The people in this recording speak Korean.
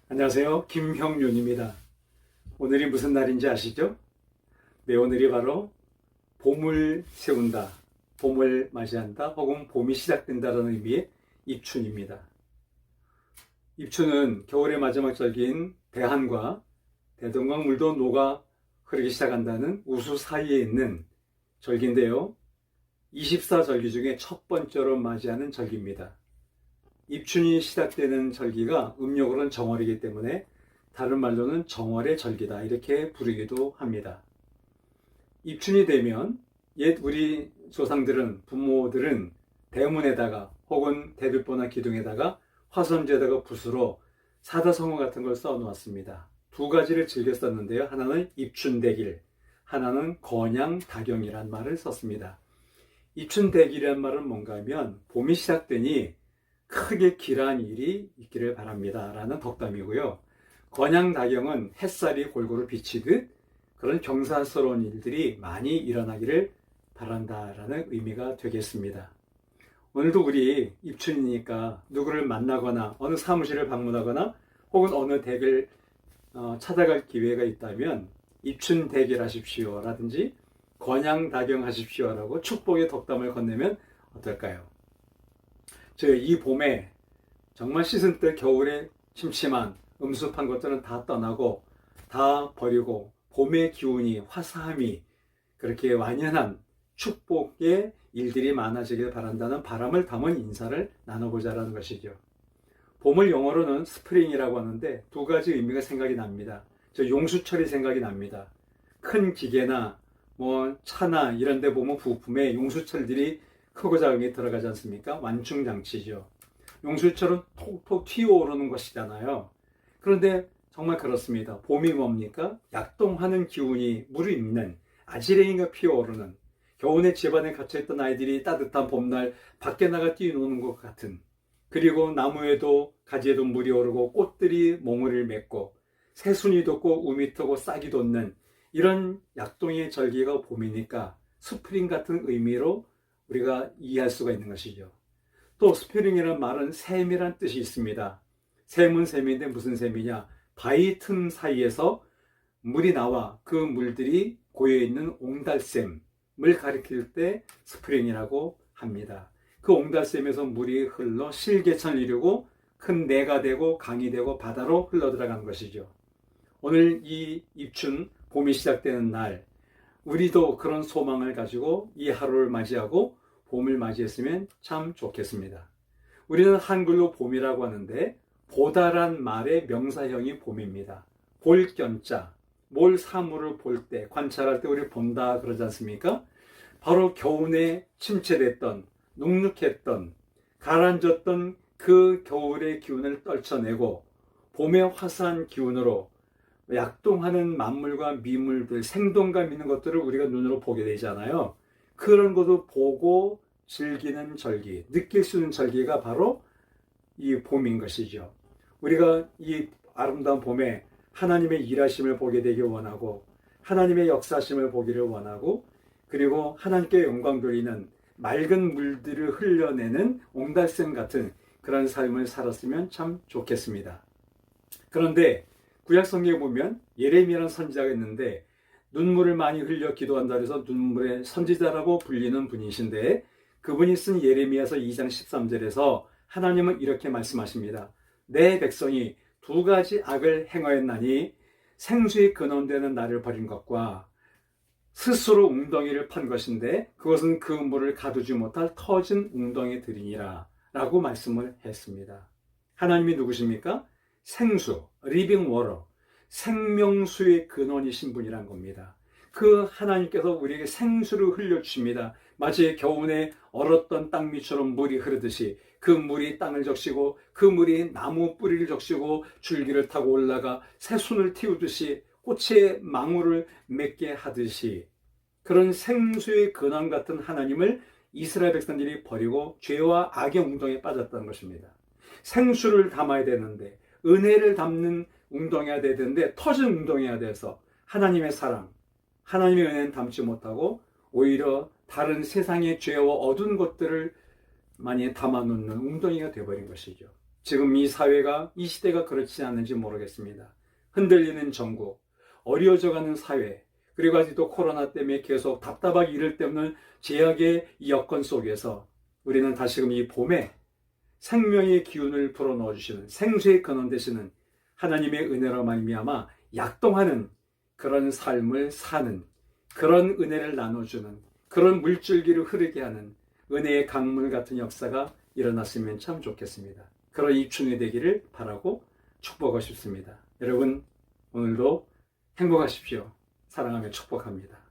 안녕하세요. 김형윤입니다. 오늘이 무슨 날인지 아시죠? 네, 오늘이 바로 봄을 세운다, 봄을 맞이한다, 혹은 봄이 시작된다는 의미의 입춘입니다. 입춘은 겨울의 마지막 절기인 대한과 대동강 물도 녹아 흐르기 시작한다는 우수 사이에 있는 절기인데요. 24절기 중에 첫 번째로 맞이하는 절기입니다. 입춘이 시작되는 절기가 음력으로는 정월이기 때문에 다른 말로는 정월의 절기다 이렇게 부르기도 합니다. 입춘이 되면 옛 우리 조상들은, 부모들은 대문에다가 혹은 대들보나 기둥에다가 화선지에다가 붓으로 사자성어 같은 걸 써 놓았습니다. 두 가지를 즐겨 썼는데요. 하나는 입춘대길, 하나는 건양다경이란 말을 썼습니다. 입춘대길이란 말은 뭔가 하면 봄이 시작되니 크게 길한 일이 있기를 바랍니다 라는 덕담이고요. 건양다경은 햇살이 골고루 비치듯 그런 경사스러운 일들이 많이 일어나기를 바란다라는 의미가 되겠습니다. 오늘도 우리 입춘이니까 누구를 만나거나 어느 사무실을 방문하거나 혹은 어느 댁을 찾아갈 기회가 있다면 입춘대길 하십시오 라든지 건양다경 하십시오 라고 축복의 덕담을 건네면 어떨까요? 이 봄에 정말 씻은 때 겨울에 침침한 음습한 것들은 다 떠나고 다 버리고 봄의 기운이, 화사함이 그렇게 완연한 축복의 일들이 많아지길 바란다는 바람을 담은 인사를 나눠보자라는 것이죠. 봄을 영어로는 스프링이라고 하는데 두 가지 의미가 생각이 납니다. 용수철이 생각이 납니다. 큰 기계나 차나 이런 데 보면 부품에 용수철들이 크고 작은 게 들어가지 않습니까? 완충장치죠. 용수철은 톡톡 튀어오르는 것이잖아요. 그런데 정말 그렇습니다. 봄이 뭡니까? 약동하는 기운이 무르익는 아지랭이가 피어오르는 겨우내 집안에 갇혀있던 아이들이 따뜻한 봄날 밖에 나가 뛰노는 것 같은 그리고 나무에도 가지에도 물이 오르고 꽃들이 몽울을 맺고 새순이 돋고 우미 트고 싹이 돋는 이런 약동의 절기가 봄이니까 스프링 같은 의미로 우리가 이해할 수가 있는 것이죠. 또 스프링이라는 말은 샘이란 뜻이 있습니다. 샘은 샘인데 무슨 샘이냐? 바위 틈 사이에서 물이 나와 그 물들이 고여있는 옹달샘을 가리킬 때 스프링이라고 합니다. 그 옹달샘에서 물이 흘러 실개천을 이루고 큰 내가 되고 강이 되고 바다로 흘러들어가는 것이죠. 오늘 이 입춘, 봄이 시작되는 날 우리도 그런 소망을 가지고 이 하루를 맞이하고 봄을 맞이했으면 참 좋겠습니다. 우리는 한글로 봄이라고 하는데 보다란 말의 명사형이 봄입니다. 볼견자, 뭘 사물을 볼 때, 관찰할 때 우리 본다 그러지 않습니까? 바로 겨우내 침체됐던, 눅눅했던, 가라앉았던 그 겨울의 기운을 떨쳐내고 봄의 화사한 기운으로 약동하는 만물과 미물들, 생동감 있는 것들을 우리가 눈으로 보게 되잖아요. 그런 것을 보고 즐기는 절기, 느낄 수 있는 절기가 바로 이 봄인 것이죠. 우리가 이 아름다운 봄에 하나님의 일하심을 보게 되길 원하고 하나님의 역사심을 보기를 원하고 그리고 하나님께 영광 돌리는 맑은 물들을 흘려내는 옹달샘 같은 그런 삶을 살았으면 참 좋겠습니다. 그런데 구약 성경에 보면 예레미야라는 선지자가 있는데 눈물을 많이 흘려 기도한다 해서 눈물의 선지자라고 불리는 분이신데 그분이 쓴 예레미야서 2장 13절에서 하나님은 이렇게 말씀하십니다. 내 백성이 두 가지 악을 행하였나니 생수의 근원되는 나를 버린 것과 스스로 웅덩이를 판 것인데 그것은 그 물을 가두지 못할 터진 웅덩이들이니라 라고 말씀을 했습니다. 하나님이 누구십니까? 생수, 리빙 워터, 생명수의 근원이신 분이란 겁니다. 그 하나님께서 우리에게 생수를 흘려주십니다. 마치 겨우내 얼었던 땅 밑처럼 물이 흐르듯이 그 물이 땅을 적시고 그 물이 나무 뿌리를 적시고 줄기를 타고 올라가 새순을 틔우듯이 꽃의 망울을 맺게 하듯이 그런 생수의 근원 같은 하나님을 이스라엘 백성들이 버리고 죄와 악의 웅덩이에 빠졌다는 것입니다. 생수를 담아야 되는데 은혜를 담는 웅덩이가 돼야 되는데 터진 웅덩이가 돼서 하나님의 사랑, 하나님의 은혜는 담지 못하고 오히려 다른 세상의 죄와 어두운 것들을 많이 담아놓는 웅덩이가 되어버린 것이죠. 지금 이 사회가, 이 시대가 그렇지 않는지 모르겠습니다. 흔들리는 전국, 어려워져가는 사회, 그리고 아직도 코로나 때문에 계속 답답하기 이를 데 없는 제약의 이 여건 속에서 우리는 다시금 이 봄에 생명의 기운을 불어넣어 주시는, 생수의 근원 되시는 하나님의 은혜로 말미암아 약동하는 그런 삶을 사는, 그런 은혜를 나눠주는, 그런 물줄기를 흐르게 하는 은혜의 강물 같은 역사가 일어났으면 참 좋겠습니다. 그런 입춘이 되기를 바라고 축복하고 싶습니다. 여러분, 오늘도 행복하십시오. 사랑하며 축복합니다.